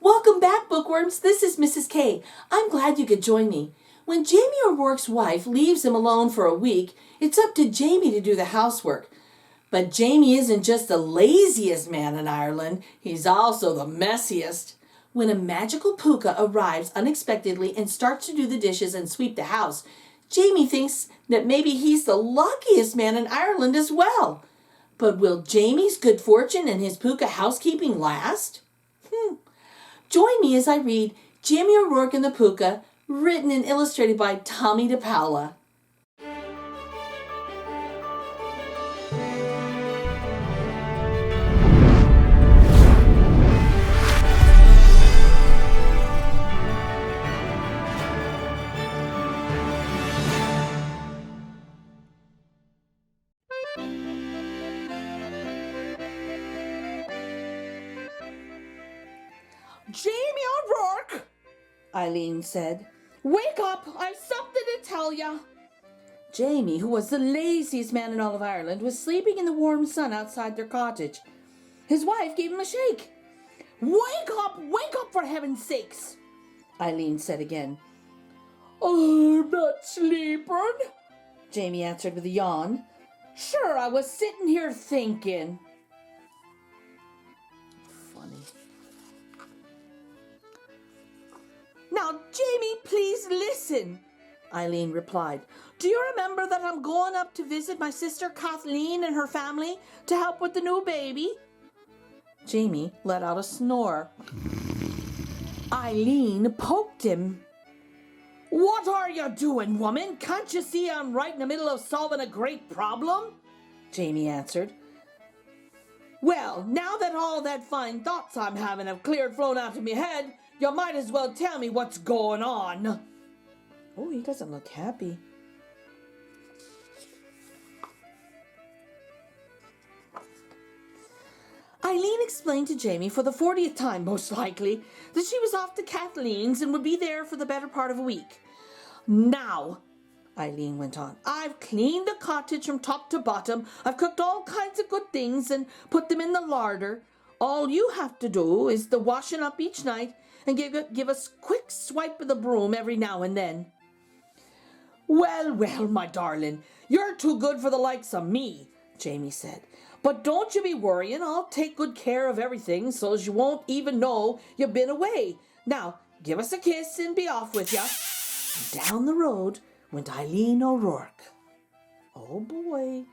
Welcome back, bookworms. This is Mrs. K. I'm glad you could join me. When Jamie O'Rourke's wife leaves him alone for a week, it's up to Jamie to do the housework. But Jamie isn't just the laziest man in Ireland, he's also the messiest. When a magical Pooka arrives unexpectedly and starts to do the dishes and sweep the house, Jamie thinks that maybe he's the luckiest man in Ireland as well. But will Jamie's good fortune and his Pooka housekeeping last? Join me as I read Jamie O'Rourke and the Pooka, written and illustrated by Tomie dePaola. Jamie O'Rourke, Eileen said. Wake up, I've something to tell ya. Jamie, who was the laziest man in all of Ireland, was sleeping in the warm sun outside their cottage. His wife gave him a shake. Wake up for heaven's sakes, Eileen said again. I'm not sleeping, Jamie answered with a yawn. Sure, I was sitting here thinking. Funny. Now, Jamie, please listen, Eileen replied. Do you remember that I'm going up to visit my sister Kathleen and her family to help with the new baby? Jamie let out a snore. Eileen poked him. What are you doing, woman? Can't you see I'm right in the middle of solving a great problem? Jamie answered. Well, now that all that fine thoughts I'm having have flown out of my head, you might as well tell me what's going on. Oh, he doesn't look happy. Eileen explained to Jamie for the 40th time, most likely, that she was off to Kathleen's and would be there for the better part of a week. Now, Eileen went on, I've cleaned the cottage from top to bottom. I've cooked all kinds of good things and put them in the larder. All you have to do is the washing up each night and give us a quick swipe of the broom every now and then. Well, my darling, you're too good for the likes of me, Jamie said. But don't you be worrying. I'll take good care of everything so's you won't even know you've been away. Now, give us a kiss and be off with ya. And down the road went Eileen O'Rourke. Oh, boy.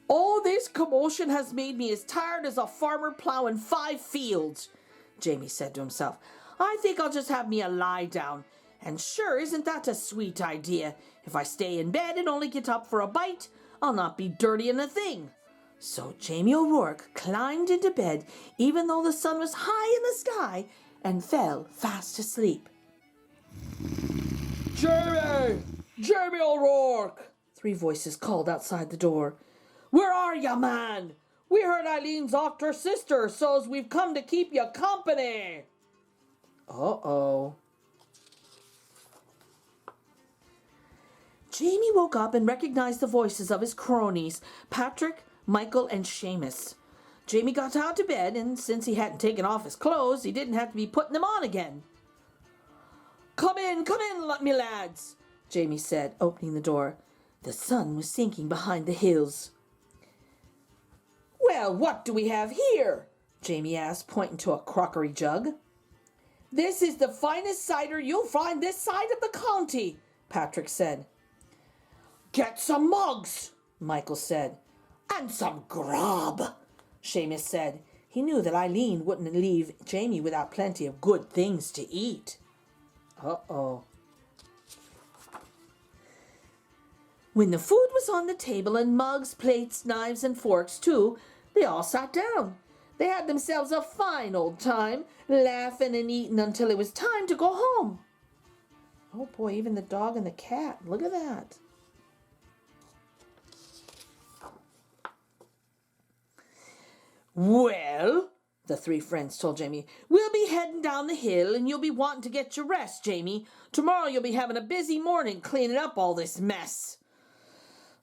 All this commotion has made me as tired as a farmer plowing 5 fields, Jamie said to himself. I think I'll just have me a lie down. And sure, isn't that a sweet idea? If I stay in bed and only get up for a bite, I'll not be dirtying a thing. So Jamie O'Rourke climbed into bed, even though the sun was high in the sky, and fell fast asleep. Jamie O'Rourke, 3 voices called outside the door. Where are ya, man? We heard Eileen's off to her sister, so's we've come to keep you company. Uh-oh. Jamie woke up and recognized the voices of his cronies, Patrick, Michael, and Seamus. Jamie got out of bed, and since he hadn't taken off his clothes, he didn't have to be putting them on again. Come in, me lads, Jamie said, opening the door. The sun was sinking behind the hills. Well, what do we have here? Jamie asked, pointing to a crockery jug. This is the finest cider you'll find this side of the county, Patrick said. Get some mugs, Michael said. And some grub, Seamus said. He knew that Eileen wouldn't leave Jamie without plenty of good things to eat. Uh-oh. When the food was on the table and mugs, plates, knives, and forks too, they all sat down. They had themselves a fine old time, laughing and eating until it was time to go home. Oh boy, even the dog and the cat. Look at that. Well, the 3 friends told Jamie, we'll be heading down the hill and you'll be wanting to get your rest, Jamie. Tomorrow you'll be having a busy morning cleaning up all this mess.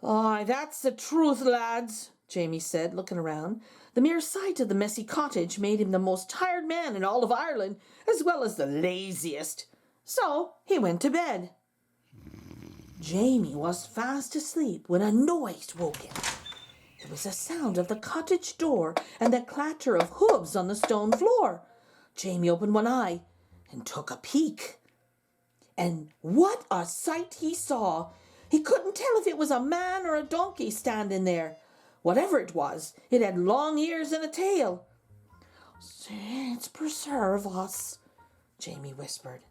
Aye, that's the truth, lads, Jamie said, looking around. The mere sight of the messy cottage made him the most tired man in all of Ireland, as well as the laziest. So he went to bed. Jamie was fast asleep when a noise woke him. It was the sound of the cottage door and the clatter of hooves on the stone floor. Jamie opened one eye and took a peek. And what a sight he saw! He couldn't tell if it was a man or a donkey standing there. Whatever it was, it had long ears and a tail. "Saints preserve us," Jamie whispered.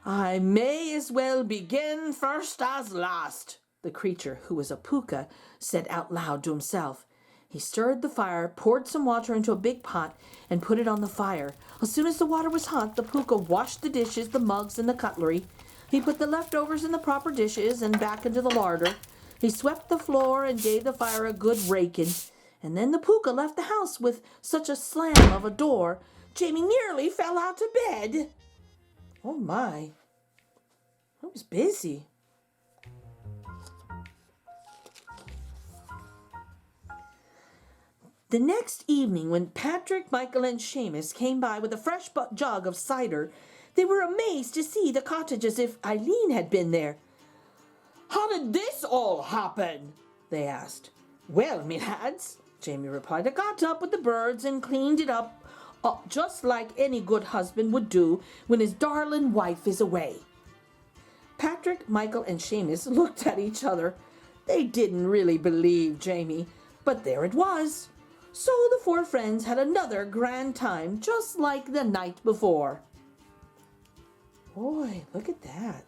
"I may as well begin first as last," the creature, who was a Pooka, said out loud to himself. He stirred the fire, poured some water into a big pot, and put it on the fire. As soon as the water was hot, the Pooka washed the dishes, the mugs, and the cutlery. He put the leftovers in the proper dishes and back into the larder. He swept the floor and gave the fire a good raking. And then the Pooka left the house with such a slam of a door, Jamie nearly fell out of bed. Oh my, I was busy. The next evening, when Patrick, Michael, and Seamus came by with a fresh jug of cider, they were amazed to see the cottage as if Eileen had been there. "How did this all happen?" they asked. "Well, me lads," Jamie replied, "I got up with the birds and cleaned it up just like any good husband would do when his darling wife is away." Patrick, Michael, and Seamus looked at each other. They didn't really believe Jamie, but there it was. So the four friends had another grand time, just like the night before. Boy, look at that.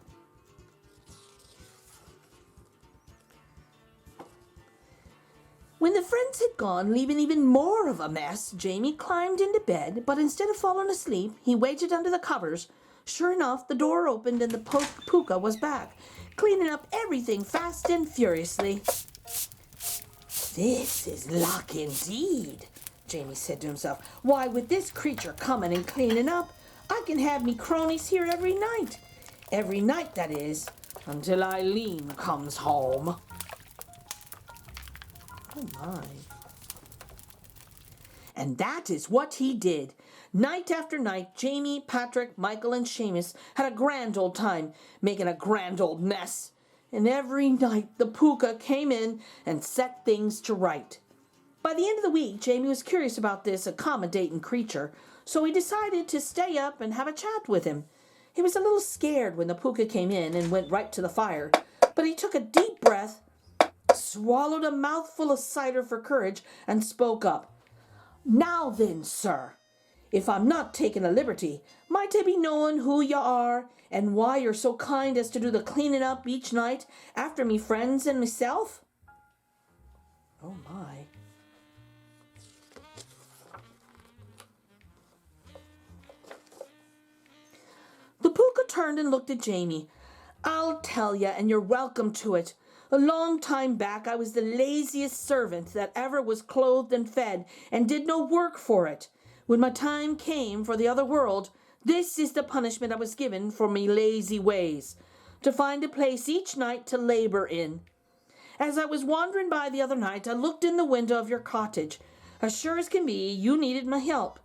When the friends had gone, leaving even more of a mess, Jamie climbed into bed, but instead of falling asleep, he waited under the covers. Sure enough, the door opened and the Pooka was back, cleaning up everything fast and furiously. "This is luck indeed," Jamie said to himself. "Why, with this creature coming and cleaning up, I can have me cronies here every night. Every night, that is, until Eileen comes home." Oh my. And that is what he did. Night after night, Jamie, Patrick, Michael, and Seamus had a grand old time, making a grand old mess. And every night the Pooka came in and set things to right. By the end of the week, Jamie was curious about this accommodating creature, so he decided to stay up and have a chat with him. He was a little scared when the Pooka came in and went right to the fire, but he took a deep breath, swallowed a mouthful of cider for courage, and spoke up. "Now then, sir, if I'm not taking a liberty, might I be knowing who you are and why you're so kind as to do the cleaning up each night after me friends and myself?" Oh my. The Pooka turned and looked at Jamie. "I'll tell you, and you're welcome to it. A long time back, I was the laziest servant that ever was clothed and fed, and did no work for it. When my time came for the other world, this is the punishment I was given for me lazy ways, to find a place each night to labor in. As I was wandering by the other night, I looked in the window of your cottage. As sure as can be, you needed my help.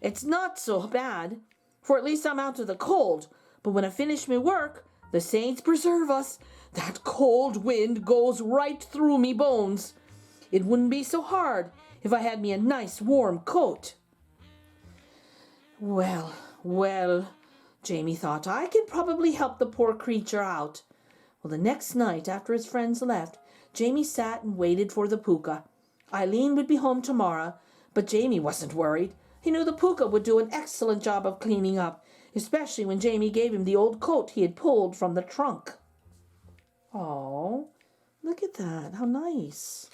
It's not so bad, for at least I'm out of the cold, but when I finish my work, the saints preserve us, that cold wind goes right through me bones. It wouldn't be so hard if I had me a nice warm coat." Well, Jamie thought, I could probably help the poor creature out. Well, the next night, after his friends left, Jamie sat and waited for the Pooka. Eileen would be home tomorrow, but Jamie wasn't worried. He knew the Pooka would do an excellent job of cleaning up, especially when Jamie gave him the old coat he had pulled from the trunk. Oh, look at that. How nice.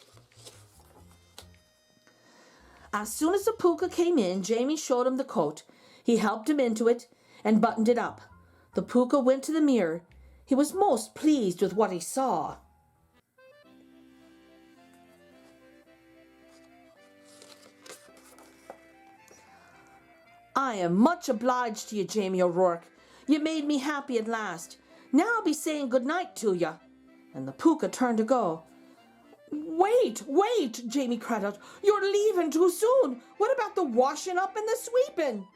As soon as the Pooka came in, Jamie showed him the coat. He helped him into it and buttoned it up. The Pooka went to the mirror. He was most pleased with what he saw. "I am much obliged to you, Jamie O'Rourke. You made me happy at last. Now I'll be saying good night to ya." And the Pooka turned to go. Wait, Jamie cried out. "You're leaving too soon. What about the washing up and the sweeping?"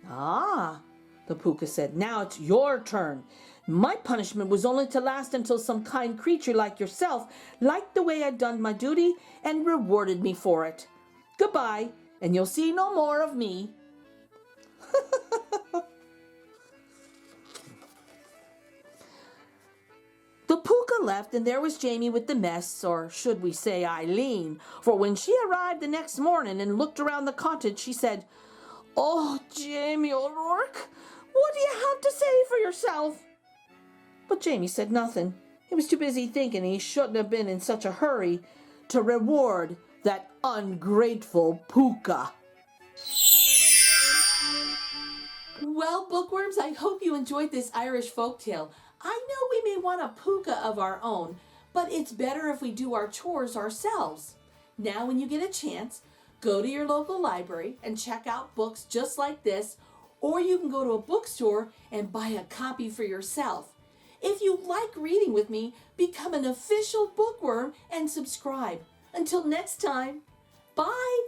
"Ah," the Pooka said, "now it's your turn. My punishment was only to last until some kind creature like yourself liked the way I'd done my duty and rewarded me for it. Goodbye, and you'll see no more of me." The Pooka left, and there was Jamie with the mess, or should we say Eileen, for when she arrived the next morning and looked around the cottage, she said, "Oh, Jamie O'Rourke, what do you have to say for yourself?" But Jamie said nothing. He was too busy thinking he shouldn't have been in such a hurry to reward that ungrateful Pooka. Well, bookworms, I hope you enjoyed this Irish folktale. I know we may want a Pooka of our own, but it's better if we do our chores ourselves. Now, when you get a chance, go to your local library and check out books just like this, or you can go to a bookstore and buy a copy for yourself. If you like reading with me, become an official bookworm and subscribe. Until next time, bye!